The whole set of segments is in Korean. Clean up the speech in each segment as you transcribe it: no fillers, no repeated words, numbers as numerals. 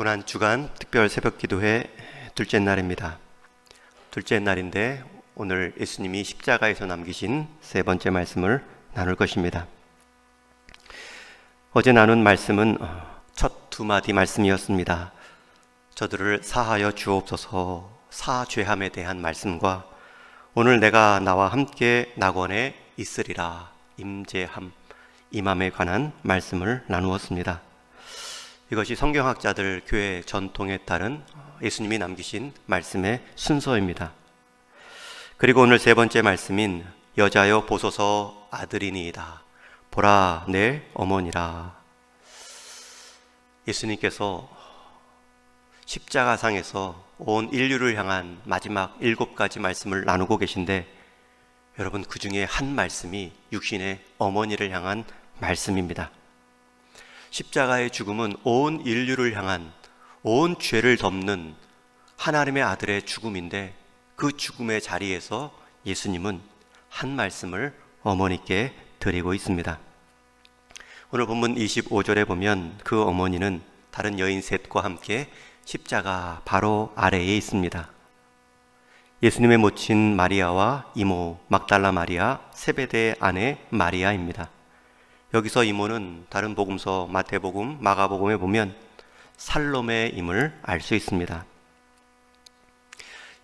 고난주간 특별 새벽기도회 둘째 날입니다. 둘째 날인데 오늘 예수님이 십자가에서 남기신 세 번째 말씀을 나눌 것입니다. 어제 나눈 말씀은 첫 두 마디 말씀이었습니다. 저들을 사하여 주옵소서, 사죄함에 대한 말씀과 오늘 내가 나와 함께 낙원에 있으리라, 임재함, 임함에 관한 말씀을 나누었습니다. 이것이 성경학자들 교회 전통에 따른 예수님이 남기신 말씀의 순서입니다. 그리고 오늘 세 번째 말씀인 여자여 보소서 아들이니이다, 보라 내 어머니라. 예수님께서 십자가상에서 온 인류를 향한 마지막 7가지 말씀을 나누고 계신데, 여러분, 그 중에 한 말씀이 육신의 어머니를 향한 말씀입니다. 십자가의 죽음은 온 인류를 향한, 온 죄를 덮는 하나님의 아들의 죽음인데, 그 죽음의 자리에서 예수님은 한 말씀을 어머니께 드리고 있습니다. 오늘 본문 25절에 보면 그 어머니는 다른 여인 셋과 함께 십자가 바로 아래에 있습니다. 예수님의 모친 마리아와 이모 막달라 마리아, 세베대의 아내 마리아입니다. 여기서 이모는 다른 복음서 마태복음, 마가복음에 보면 살로메임을 알 수 있습니다.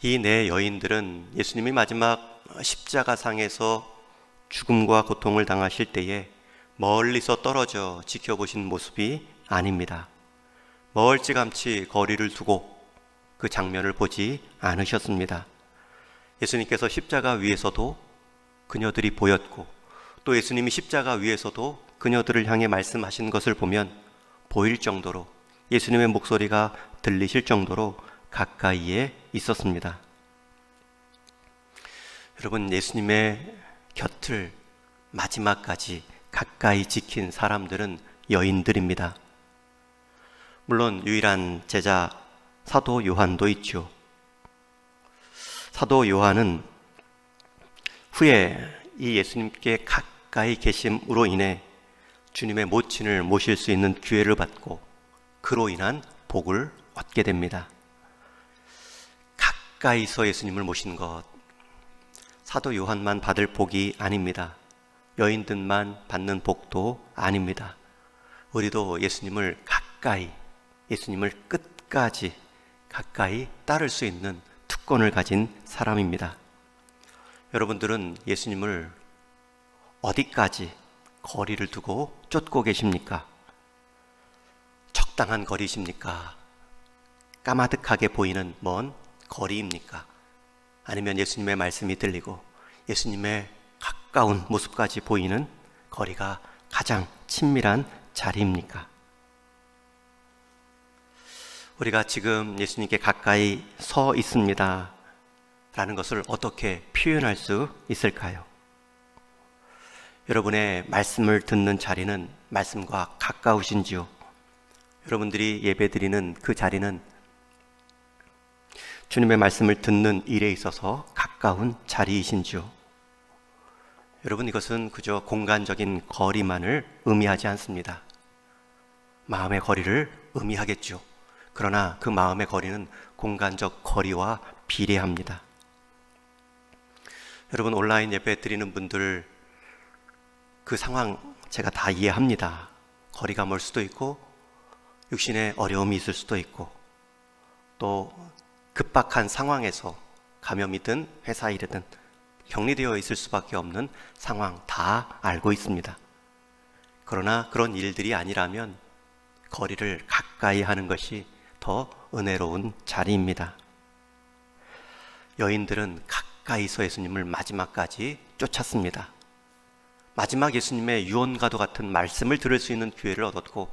이 네 여인들은 예수님이 마지막 십자가상에서 죽음과 고통을 당하실 때에 멀리서 떨어져 지켜보신 모습이 아닙니다. 멀찌감치 거리를 두고 그 장면을 보지 않으셨습니다. 예수님께서 십자가 위에서도 그녀들이 보였고, 또 예수님이 십자가 위에서도 그녀들을 향해 말씀하신 것을 보면 보일 정도로, 예수님의 목소리가 들리실 정도로 가까이에 있었습니다. 여러분, 예수님의 곁을 마지막까지 가까이 지킨 사람들은 여인들입니다. 물론 유일한 제자 사도 요한도 있죠. 사도 요한은 후에 이 예수님께 가까이 계심으로 인해 주님의 모친을 모실 수 있는 기회를 받고 그로 인한 복을 얻게 됩니다. 가까이서 예수님을 모신 것, 사도 요한만 받을 복이 아닙니다. 여인들만 받는 복도 아닙니다. 우리도 예수님을 가까이, 예수님을 끝까지 가까이 따를 수 있는 특권을 가진 사람입니다. 여러분들은 예수님을 어디까지 거리를 두고 쫓고 계십니까? 적당한 거리십니까? 까마득하게 보이는 먼 거리입니까? 아니면 예수님의 말씀이 들리고 예수님의 가까운 모습까지 보이는 거리가 가장 친밀한 자리입니까? 우리가 지금 예수님께 가까이 서 있습니다 라는 것을 어떻게 표현할 수 있을까요? 여러분의 말씀을 듣는 자리는 말씀과 가까우신지요? 여러분들이 예배드리는 그 자리는 주님의 말씀을 듣는 일에 있어서 가까운 자리이신지요? 여러분, 이것은 그저 공간적인 거리만을 의미하지 않습니다. 마음의 거리를 의미하겠죠. 그러나 그 마음의 거리는 공간적 거리와 비례합니다. 여러분, 온라인 예배 드리는 분들 그 상황 제가 다 이해합니다. 거리가 멀 수도 있고 육신의 어려움이 있을 수도 있고 또 급박한 상황에서 감염이든 회사 일이든 격리되어 있을 수밖에 없는 상황 다 알고 있습니다. 그러나 그런 일들이 아니라면 거리를 가까이 하는 것이 더 은혜로운 자리입니다. 여인들은 가까이서 예수님을 마지막까지 쫓았습니다. 마지막 예수님의 유언과도 같은 말씀을 들을 수 있는 기회를 얻었고,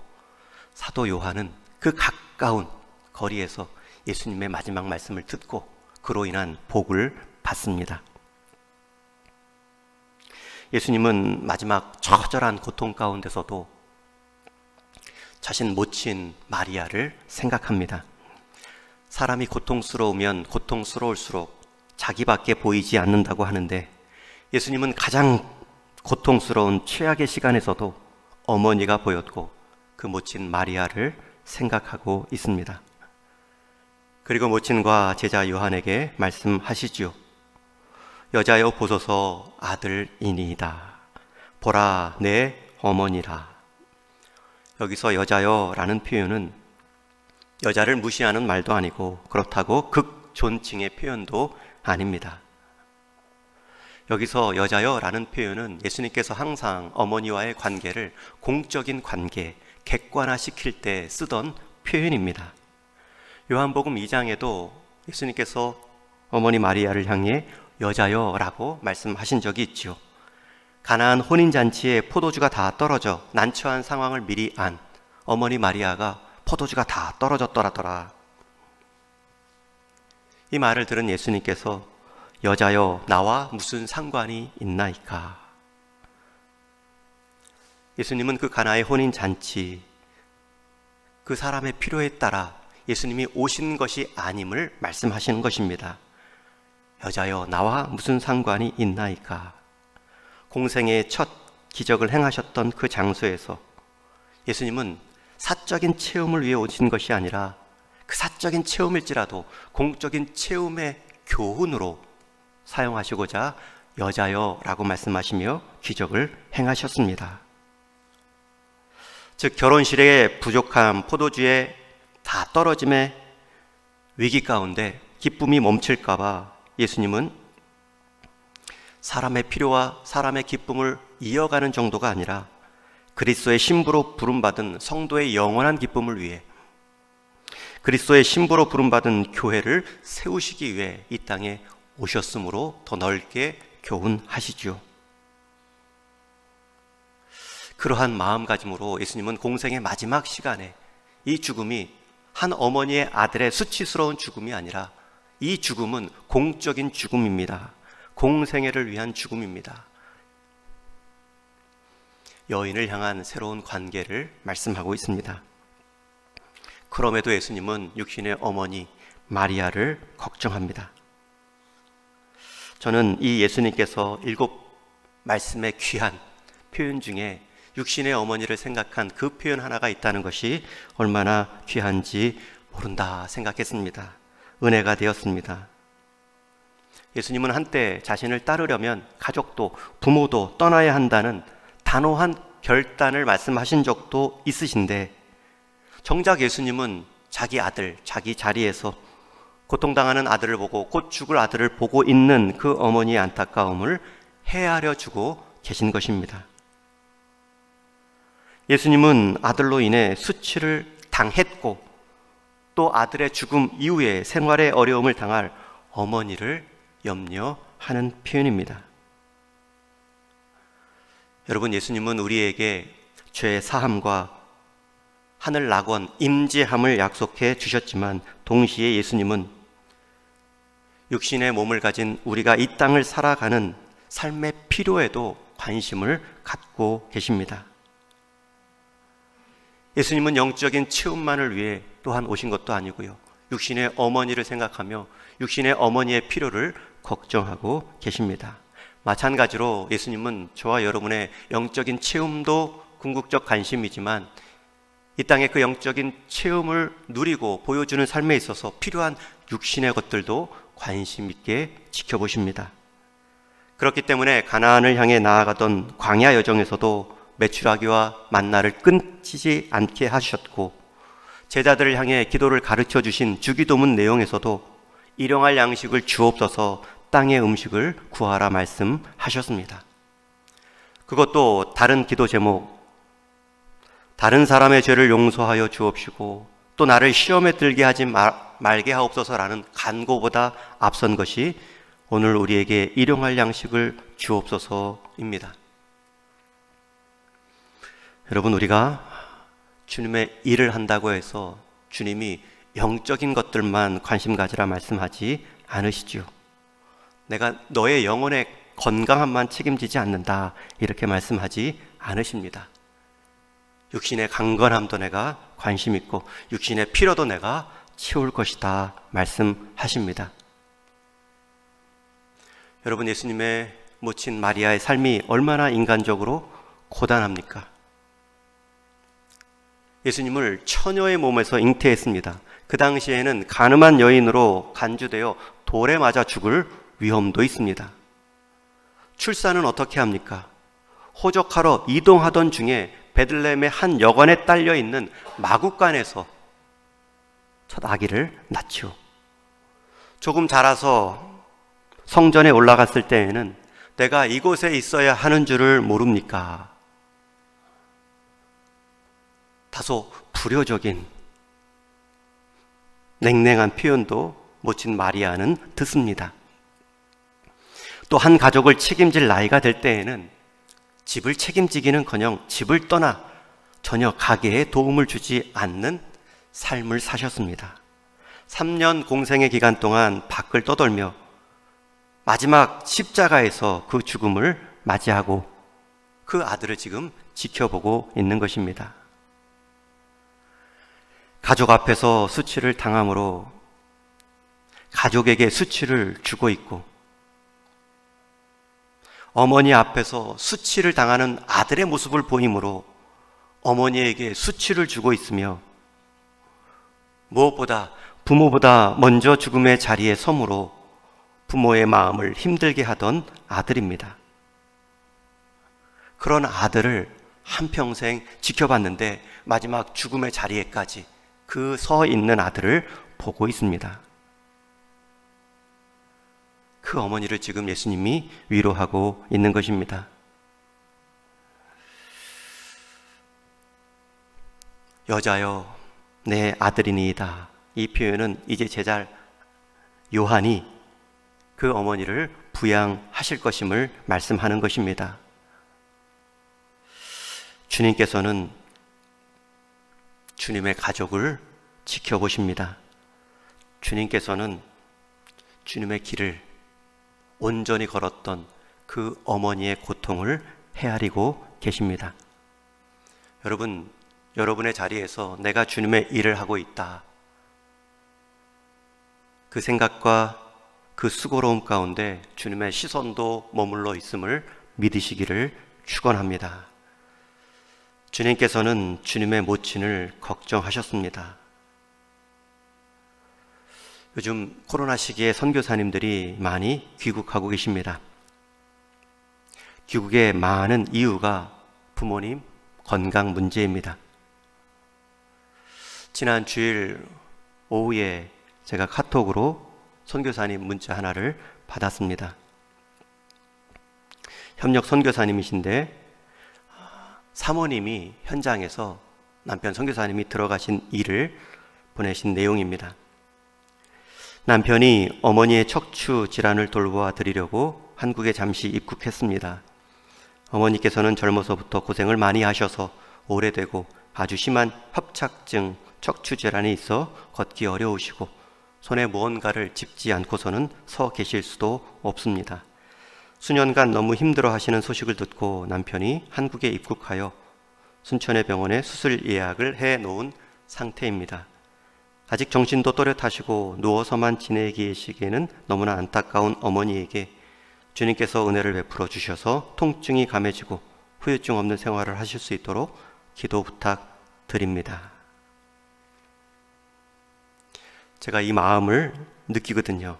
사도 요한은 그 가까운 거리에서 예수님의 마지막 말씀을 듣고 그로 인한 복을 받습니다. 예수님은 마지막 처절한 고통 가운데서도 자신 모친 마리아를 생각합니다. 사람이 고통스러우면 고통스러울수록 자기밖에 보이지 않는다고 하는데, 예수님은 가장 고통스러운 최악의 시간에서도 어머니가 보였고 그 모친 마리아를 생각하고 있습니다. 그리고 모친과 제자 요한에게 말씀하시지요. 여자여 보소서 아들이니이다. 보라 내 어머니라. 여기서 여자여라는 표현은 여자를 무시하는 말도 아니고 그렇다고 극존칭의 표현도 아닙니다. 여기서 여자여라는 표현은 예수님께서 항상 어머니와의 관계를 공적인 관계, 객관화시킬 때 쓰던 표현입니다. 요한복음 2장에도 예수님께서 어머니 마리아를 향해 여자여라고 말씀하신 적이 있지요. 가나안 혼인잔치에 포도주가 다 떨어져 난처한 상황을 미리 안 어머니 마리아가 포도주가 다 떨어졌더라더라. 이 말을 들은 예수님께서 여자여 나와 무슨 상관이 있나이까. 예수님은 그 가나의 혼인잔치, 그 사람의 필요에 따라 예수님이 오신 것이 아님을 말씀하시는 것입니다. 여자여 나와 무슨 상관이 있나이까. 공생의 첫 기적을 행하셨던 그 장소에서 예수님은 사적인 체험을 위해 오신 것이 아니라 그 사적인 체험일지라도 공적인 체험의 교훈으로 사용하시고자 여자여라고 말씀하시며 기적을 행하셨습니다. 즉 결혼실에 부족한 포도주에 다 떨어짐의 위기 가운데 기쁨이 멈출까 봐 예수님은 사람의 필요와 사람의 기쁨을 이어가는 정도가 아니라 그리스도의 신부로 부름받은 성도의 영원한 기쁨을 위해 그리스도의 신부로 부름받은 교회를 세우시기 위해 이 땅에 오셨으므로 더 넓게 교훈하시죠. 그러한 마음가짐으로 예수님은 공생의 마지막 시간에 이 죽음이 한 어머니의 아들의 수치스러운 죽음이 아니라 이 죽음은 공적인 죽음입니다. 공생애를 위한 죽음입니다. 여인을 향한 새로운 관계를 말씀하고 있습니다. 그럼에도 예수님은 육신의 어머니 마리아를 걱정합니다. 저는 이 예수님께서 7 말씀의 귀한 표현 중에 육신의 어머니를 생각한 그 표현 하나가 있다는 것이 얼마나 귀한지 모른다 생각했습니다. 은혜가 되었습니다. 예수님은 한때 자신을 따르려면 가족도 부모도 떠나야 한다는 단호한 결단을 말씀하신 적도 있으신데 정작 예수님은 자기 아들, 자기 자리에서 고통당하는 아들을 보고 곧 죽을 아들을 보고 있는 그 어머니의 안타까움을 헤아려 주고 계신 것입니다. 예수님은 아들로 인해 수치를 당했고 또 아들의 죽음 이후에 생활의 어려움을 당할 어머니를 염려하는 표현입니다. 여러분, 예수님은 우리에게 죄 사함과 하늘 낙원 임재함을 약속해 주셨지만 동시에 예수님은 육신의 몸을 가진 우리가 이 땅을 살아가는 삶의 필요에도 관심을 갖고 계십니다. 예수님은 영적인 체험만을 위해 또한 오신 것도 아니고요. 육신의 어머니를 생각하며 육신의 어머니의 필요를 걱정하고 계십니다. 마찬가지로 예수님은 저와 여러분의 영적인 체험도 궁극적 관심이지만 이 땅의 그 영적인 체험을 누리고 보여주는 삶에 있어서 필요한 육신의 것들도 관심 있게 지켜보십니다. 그렇기 때문에 가나안을 향해 나아가던 광야 여정에서도 메추라기와 만나를 끊지 않게 하셨고 제자들을 향해 기도를 가르쳐 주신 주기도문 내용에서도 일용할 양식을 주옵소서 땅의 음식을 구하라 말씀하셨습니다. 그것도 다른 기도 제목, 다른 사람의 죄를 용서하여 주옵시고 또 나를 시험에 들게 하지 말게 하옵소서라는 간구보다 앞선 것이 오늘 우리에게 일용할 양식을 주옵소서입니다. 여러분, 우리가 주님의 일을 한다고 해서 주님이 영적인 것들만 관심 가지라 말씀하지 않으시지요. 내가 너의 영혼의 건강함만 책임지지 않는다 이렇게 말씀하지 않으십니다. 육신의 강건함도 내가 관심 있고 육신의 필요도 내가 채울 것이다 말씀하십니다. 여러분, 예수님의 모친 마리아의 삶이 얼마나 인간적으로 고단합니까? 예수님을 처녀의 몸에서 잉태했습니다. 그 당시에는 가늠한 여인으로 간주되어 돌에 맞아 죽을 위험도 있습니다. 출산은 어떻게 합니까? 호적하러 이동하던 중에 베들레헴의 한 여관에 딸려 있는 마구간에서 첫 아기를 낳지요. 조금 자라서 성전에 올라갔을 때에는 내가 이곳에 있어야 하는 줄을 모릅니까? 다소 불효적인 냉랭한 표현도 모친 마리아는 듣습니다. 또 한 가족을 책임질 나이가 될 때에는 집을 책임지기는커녕 집을 떠나 전혀 가게에 도움을 주지 않는 삶을 사셨습니다. 3년 공생의 기간 동안 밖을 떠돌며 마지막 십자가에서 그 죽음을 맞이하고 그 아들을 지금 지켜보고 있는 것입니다. 가족 앞에서 수치를 당함으로 가족에게 수치를 주고 있고, 어머니 앞에서 수치를 당하는 아들의 모습을 보이므로 어머니에게 수치를 주고 있으며, 무엇보다 부모보다 먼저 죽음의 자리에 서므로 부모의 마음을 힘들게 하던 아들입니다. 그런 아들을 한평생 지켜봤는데 마지막 죽음의 자리에까지 그 서 있는 아들을 보고 있습니다. 그 어머니를 지금 예수님이 위로하고 있는 것입니다. 여자여 내 아들이니이다. 이 표현은 이제 제자 요한이 그 어머니를 부양하실 것임을 말씀하는 것입니다. 주님께서는 주님의 가족을 지켜보십니다. 주님께서는 주님의 길을 온전히 걸었던 그 어머니의 고통을 헤아리고 계십니다. 여러분, 여러분의 자리에서 내가 주님의 일을 하고 있다, 그 생각과 그 수고로움 가운데 주님의 시선도 머물러 있음을 믿으시기를 축원합니다. 주님께서는 주님의 모친을 걱정하셨습니다. 요즘 코로나 시기에 선교사님들이 많이 귀국하고 계십니다. 귀국의 많은 이유가 부모님 건강 문제입니다. 지난 주일 오후에 제가 카톡으로 선교사님 문자 하나를 받았습니다. 협력 선교사님이신데 사모님이 현장에서 남편 선교사님이 들어가신 일을 보내신 내용입니다. 남편이 어머니의 척추 질환을 돌보아 드리려고 한국에 잠시 입국했습니다. 어머니께서는 젊어서부터 고생을 많이 하셔서 오래되고 아주 심한 협착증 척추 질환이 있어 걷기 어려우시고 손에 무언가를 짚지 않고서는 서 계실 수도 없습니다. 수년간 너무 힘들어 하시는 소식을 듣고 남편이 한국에 입국하여 순천의 병원에 수술 예약을 해 놓은 상태입니다. 아직 정신도 또렷하시고 누워서만 지내기 계시기에는 너무나 안타까운 어머니에게 주님께서 은혜를 베풀어 주셔서 통증이 감해지고 후유증 없는 생활을 하실 수 있도록 기도 부탁드립니다. 제가 이 마음을 느끼거든요.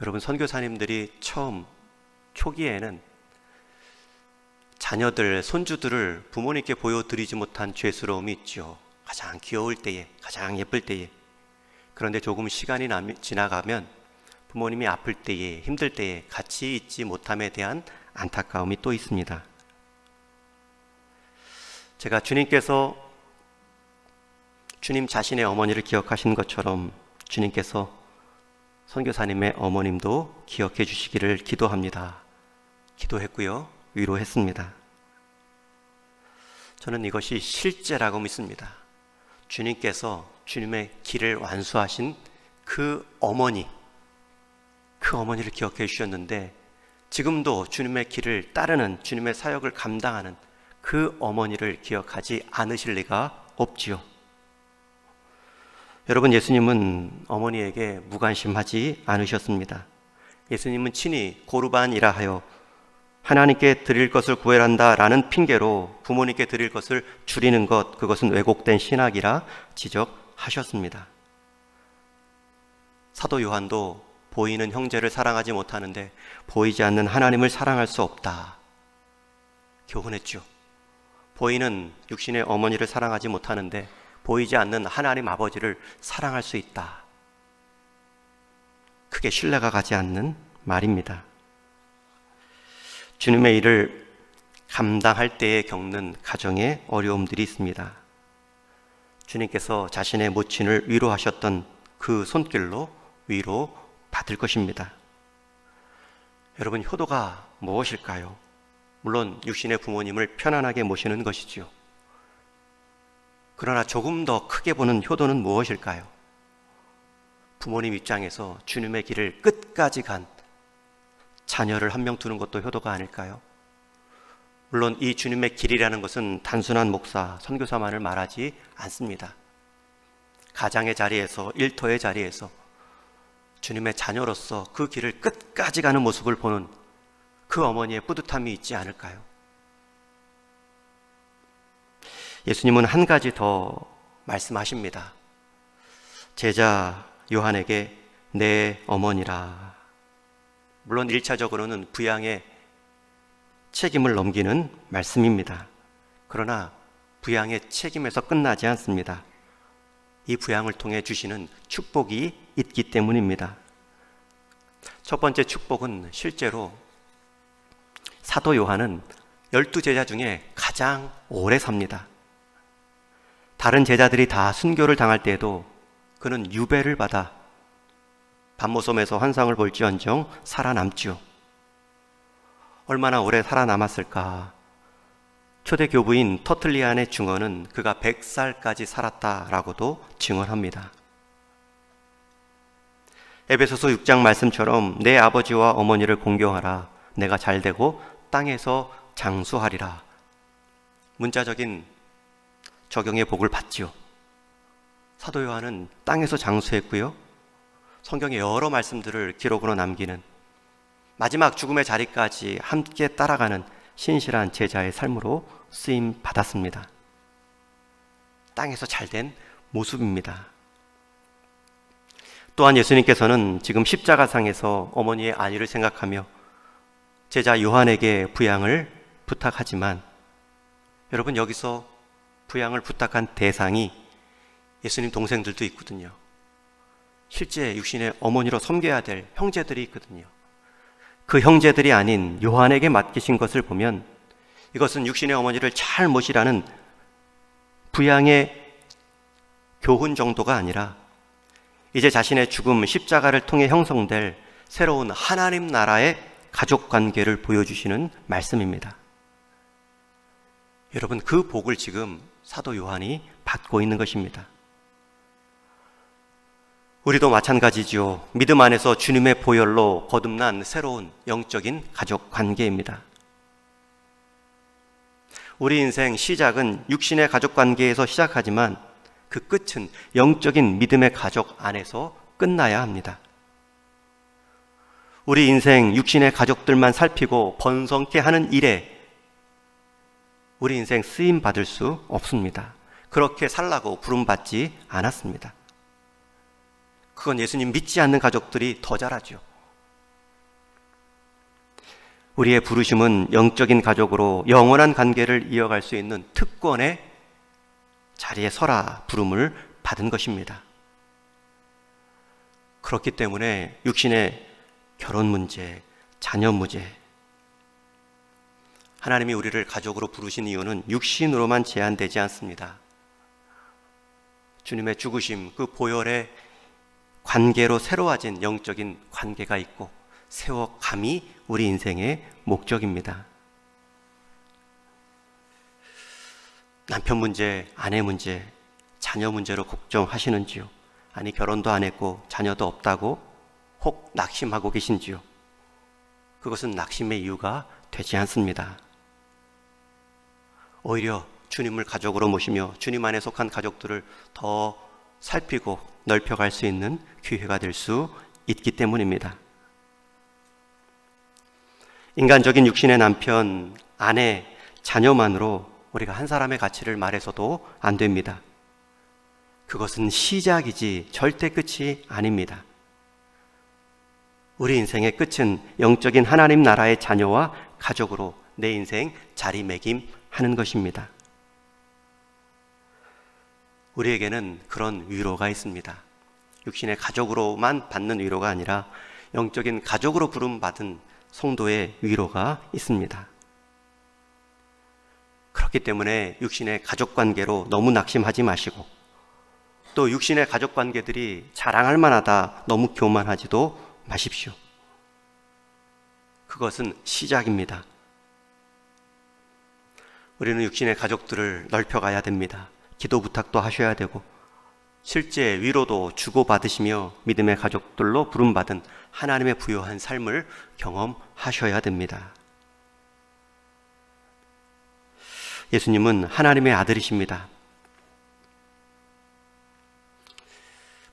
여러분, 선교사님들이 처음 초기에는 자녀들, 손주들을 부모님께 보여드리지 못한 죄스러움이 있죠. 가장 귀여울 때에, 가장 예쁠 때에. 그런데 조금 시간이 지나가면 부모님이 아플 때에, 힘들 때에 같이 있지 못함에 대한 안타까움이 또 있습니다. 제가 주님께서 주님 자신의 어머니를 기억하신 것처럼 주님께서 선교사님의 어머님도 기억해 주시기를 기도합니다. 기도했고요, 위로했습니다. 저는 이것이 실제라고 믿습니다. 주님께서 주님의 길을 완수하신 그 어머니, 그 어머니를 기억해 주셨는데 지금도 주님의 길을 따르는, 주님의 사역을 감당하는 그 어머니를 기억하지 않으실 리가 없지요. 여러분, 예수님은 어머니에게 무관심하지 않으셨습니다. 예수님은 친히 고르반이라 하여 하나님께 드릴 것을 구별한다라는 핑계로 부모님께 드릴 것을 줄이는 것, 그것은 왜곡된 신학이라 지적하셨습니다. 사도 요한도 보이는 형제를 사랑하지 못하는데 보이지 않는 하나님을 사랑할 수 없다 교훈했죠. 보이는 육신의 어머니를 사랑하지 못하는데 보이지 않는 하나님 아버지를 사랑할 수 있다. 크게 신뢰가 가지 않는 말입니다. 주님의 일을 감당할 때에 겪는 가정의 어려움들이 있습니다. 주님께서 자신의 모친을 위로하셨던 그 손길로 위로 받을 것입니다. 여러분, 효도가 무엇일까요? 물론 육신의 부모님을 편안하게 모시는 것이지요. 그러나 조금 더 크게 보는 효도는 무엇일까요? 부모님 입장에서 주님의 길을 끝까지 간 자녀를 한 명 두는 것도 효도가 아닐까요? 물론 이 주님의 길이라는 것은 단순한 목사, 선교사만을 말하지 않습니다. 가장의 자리에서, 일터의 자리에서 주님의 자녀로서 그 길을 끝까지 가는 모습을 보는 그 어머니의 뿌듯함이 있지 않을까요? 예수님은 한 가지 더 말씀하십니다. 제자 요한에게 내 어머니라. 물론 1차적으로는 부양의 책임을 넘기는 말씀입니다. 그러나 부양의 책임에서 끝나지 않습니다. 이 부양을 통해 주시는 축복이 있기 때문입니다. 첫 번째 축복은 실제로 사도 요한은 12제자 중에 가장 오래 삽니다. 다른 제자들이 다 순교를 당할 때에도 그는 유배를 받아 반모섬에서 환상을 볼지언정 살아남지요. 얼마나 오래 살아남았을까? 초대 교부인 터틀리안의 증언은 그가 100살까지 살았다라고도 증언합니다. 에베소서 6장 말씀처럼 내 아버지와 어머니를 공경하라. 내가 잘되고 땅에서 장수하리라. 문자적인 적용의 복을 받지요. 사도 요한은 땅에서 장수했고요. 성경의 여러 말씀들을 기록으로 남기는 마지막 죽음의 자리까지 함께 따라가는 신실한 제자의 삶으로 쓰임 받았습니다. 땅에서 잘된 모습입니다. 또한 예수님께서는 지금 십자가상에서 어머니의 안위를 생각하며 제자 요한에게 부양을 부탁하지만 여러분, 여기서 부양을 부탁한 대상이 예수님 동생들도 있거든요. 실제 육신의 어머니로 섬겨야 될 형제들이 있거든요. 그 형제들이 아닌 요한에게 맡기신 것을 보면 이것은 육신의 어머니를 잘 모시라는 부양의 교훈 정도가 아니라 이제 자신의 죽음, 십자가를 통해 형성될 새로운 하나님 나라의 가족 관계를 보여주시는 말씀입니다. 여러분, 그 복을 지금 사도 요한이 받고 있는 것입니다. 우리도 마찬가지지요. 믿음 안에서 주님의 보혈로 거듭난 새로운 영적인 가족 관계입니다. 우리 인생 시작은 육신의 가족 관계에서 시작하지만 그 끝은 영적인 믿음의 가족 안에서 끝나야 합니다. 우리 인생 육신의 가족들만 살피고 번성케 하는 일에 우리 인생 쓰임 받을 수 없습니다. 그렇게 살라고 부름받지 않았습니다. 그건 예수님 믿지 않는 가족들이 더 잘하죠. 우리의 부르심은 영적인 가족으로 영원한 관계를 이어갈 수 있는 특권의 자리에 서라 부름을 받은 것입니다. 그렇기 때문에 육신의 결혼 문제, 자녀 문제, 하나님이 우리를 가족으로 부르신 이유는 육신으로만 제한되지 않습니다. 주님의 죽으심, 그 보혈의 관계로 새로워진 영적인 관계가 있고 세워감이 우리 인생의 목적입니다. 남편 문제, 아내 문제, 자녀 문제로 걱정하시는지요? 아니, 결혼도 안 했고 자녀도 없다고 혹 낙심하고 계신지요? 그것은 낙심의 이유가 되지 않습니다. 오히려 주님을 가족으로 모시며 주님 안에 속한 가족들을 더 살피고 넓혀갈 수 있는 기회가 될 수 있기 때문입니다. 인간적인 육신의 남편, 아내, 자녀만으로 우리가 한 사람의 가치를 말해서도 안 됩니다. 그것은 시작이지 절대 끝이 아닙니다. 우리 인생의 끝은 영적인 하나님 나라의 자녀와 가족으로 내 인생 자리매김하는 것입니다. 우리에게는 그런 위로가 있습니다. 육신의 가족으로만 받는 위로가 아니라 영적인 가족으로 부름받은 성도의 위로가 있습니다. 그렇기 때문에 육신의 가족관계로 너무 낙심하지 마시고, 또 육신의 가족관계들이 자랑할 만하다 너무 교만하지도 마십시오. 그것은 시작입니다. 우리는 육신의 가족들을 넓혀가야 됩니다. 기도 부탁도 하셔야 되고, 실제 위로도 주고받으시며 믿음의 가족들로 부름받은 하나님의 부요한 삶을 경험하셔야 됩니다. 예수님은 하나님의 아들이십니다.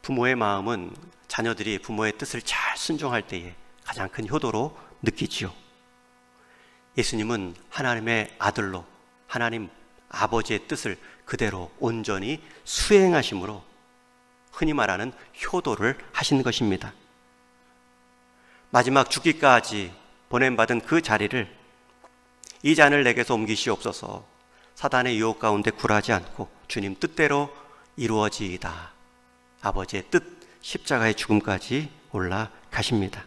부모의 마음은 자녀들이 부모의 뜻을 잘 순종할 때에 가장 큰 효도로 느끼지요. 예수님은 하나님의 아들로 하나님 아버지의 뜻을 그대로 온전히 수행하심으로 흔히 말하는 효도를 하신 것입니다. 마지막 죽기까지 보냄받은 그 자리를 이 잔을 내게서 옮기시옵소서, 사단의 유혹 가운데 굴하지 않고 주님 뜻대로 이루어지이다, 아버지의 뜻, 십자가의 죽음까지 올라가십니다.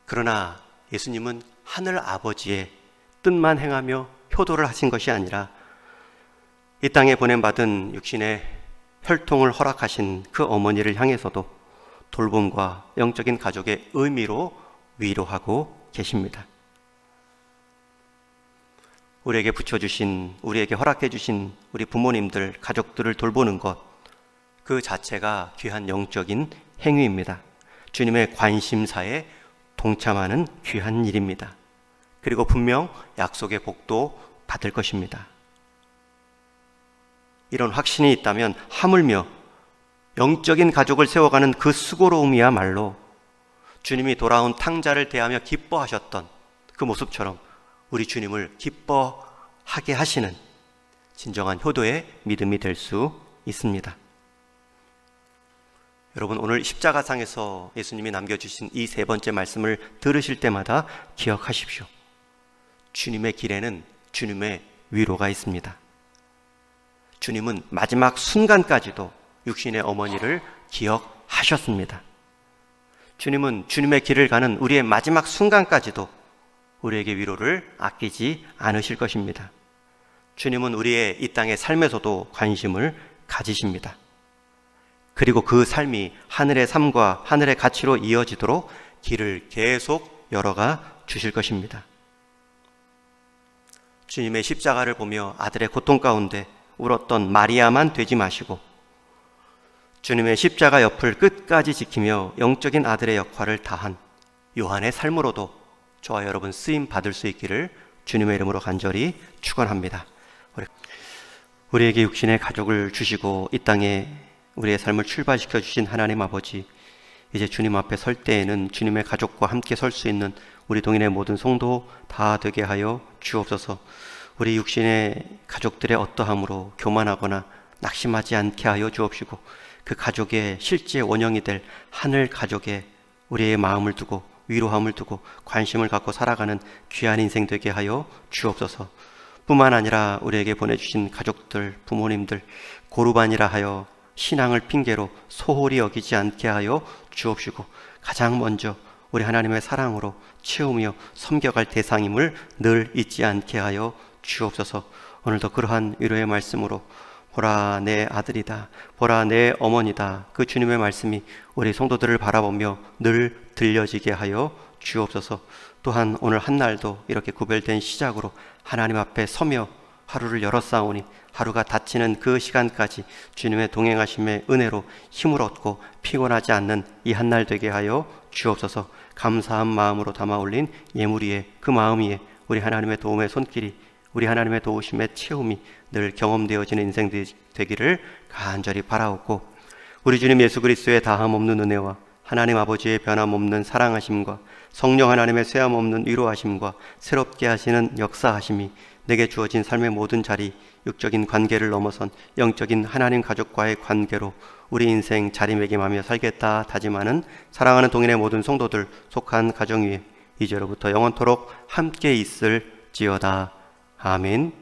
그러나 예수님은 하늘 아버지의 뜻만 행하며 효도를 하신 것이 아니라 이 땅에 보냄받은 육신의 혈통을 허락하신 그 어머니를 향해서도 돌봄과 영적인 가족의 의미로 위로하고 계십니다. 우리에게 붙여주신, 우리에게 허락해 주신 우리 부모님들, 가족들을 돌보는 것, 그 자체가 귀한 영적인 행위입니다. 주님의 관심사에 동참하는 귀한 일입니다. 그리고 분명 약속의 복도 받을 것입니다. 이런 확신이 있다면 하물며 영적인 가족을 세워가는 그 수고로움이야말로 주님이 돌아온 탕자를 대하며 기뻐하셨던 그 모습처럼 우리 주님을 기뻐하게 하시는 진정한 효도의 믿음이 될 수 있습니다. 여러분, 오늘 십자가상에서 예수님이 남겨주신 이 세 번째 말씀을 들으실 때마다 기억하십시오. 주님의 길에는 주님의 위로가 있습니다. 주님은 마지막 순간까지도 육신의 어머니를 기억하셨습니다. 주님은 주님의 길을 가는 우리의 마지막 순간까지도 우리에게 위로를 아끼지 않으실 것입니다. 주님은 우리의 이 땅의 삶에서도 관심을 가지십니다. 그리고 그 삶이 하늘의 삶과 하늘의 가치로 이어지도록 길을 계속 열어가 주실 것입니다. 주님의 십자가를 보며 아들의 고통 가운데 울었던 마리아만 되지 마시고 주님의 십자가 옆을 끝까지 지키며 영적인 아들의 역할을 다한 요한의 삶으로도 저와 여러분 쓰임 받을 수 있기를 주님의 이름으로 간절히 축원합니다. 우리에게 육신의 가족을 주시고 이 땅에 우리의 삶을 출발시켜 주신 하나님 아버지, 이제 주님 앞에 설 때에는 주님의 가족과 함께 설 수 있는 우리 동인의 모든 성도 다 되게 하여 주옵소서. 우리 육신의 가족들의 어떠함으로 교만하거나 낙심하지 않게 하여 주옵시고, 그 가족의 실제 원형이 될 하늘 가족에 우리의 마음을 두고 위로함을 두고 관심을 갖고 살아가는 귀한 인생 되게 하여 주옵소서. 뿐만 아니라 우리에게 보내주신 가족들, 부모님들 고루반이라 하여 신앙을 핑계로 소홀히 여기지 않게 하여 주옵시고, 가장 먼저 우리 하나님의 사랑으로 채우며 섬겨갈 대상임을 늘 잊지 않게 하여 주옵소서. 오늘도 그러한 위로의 말씀으로 보라 내 아들이다, 보라 내 어머니다, 그 주님의 말씀이 우리 성도들을 바라보며 늘 들려지게 하여 주옵소서. 또한 오늘 한날도 이렇게 구별된 시작으로 하나님 앞에 서며 하루를 열어싸우니 하루가 닫히는 그 시간까지 주님의 동행하심의 은혜로 힘을 얻고 피곤하지 않는 이 한날 되게 하여 주옵소서. 감사한 마음으로 담아 올린 예물 위에, 그 마음 위에 우리 하나님의 도움의 손길이, 우리 하나님의 도우심의 체험이 늘 경험되어지는 인생 되기를 간절히 바라옵고, 우리 주님 예수 그리스도의 다함 없는 은혜와 하나님 아버지의 변함없는 사랑하심과 성령 하나님의 쇠함없는 위로하심과 새롭게 하시는 역사하심이 내게 주어진 삶의 모든 자리, 육적인 관계를 넘어선 영적인 하나님 가족과의 관계로 우리 인생 자리매김하며 살겠다 다짐하는 사랑하는 동인의 모든 성도들 속한 가정 위에 이제로부터 영원토록 함께 있을지어다. 아멘.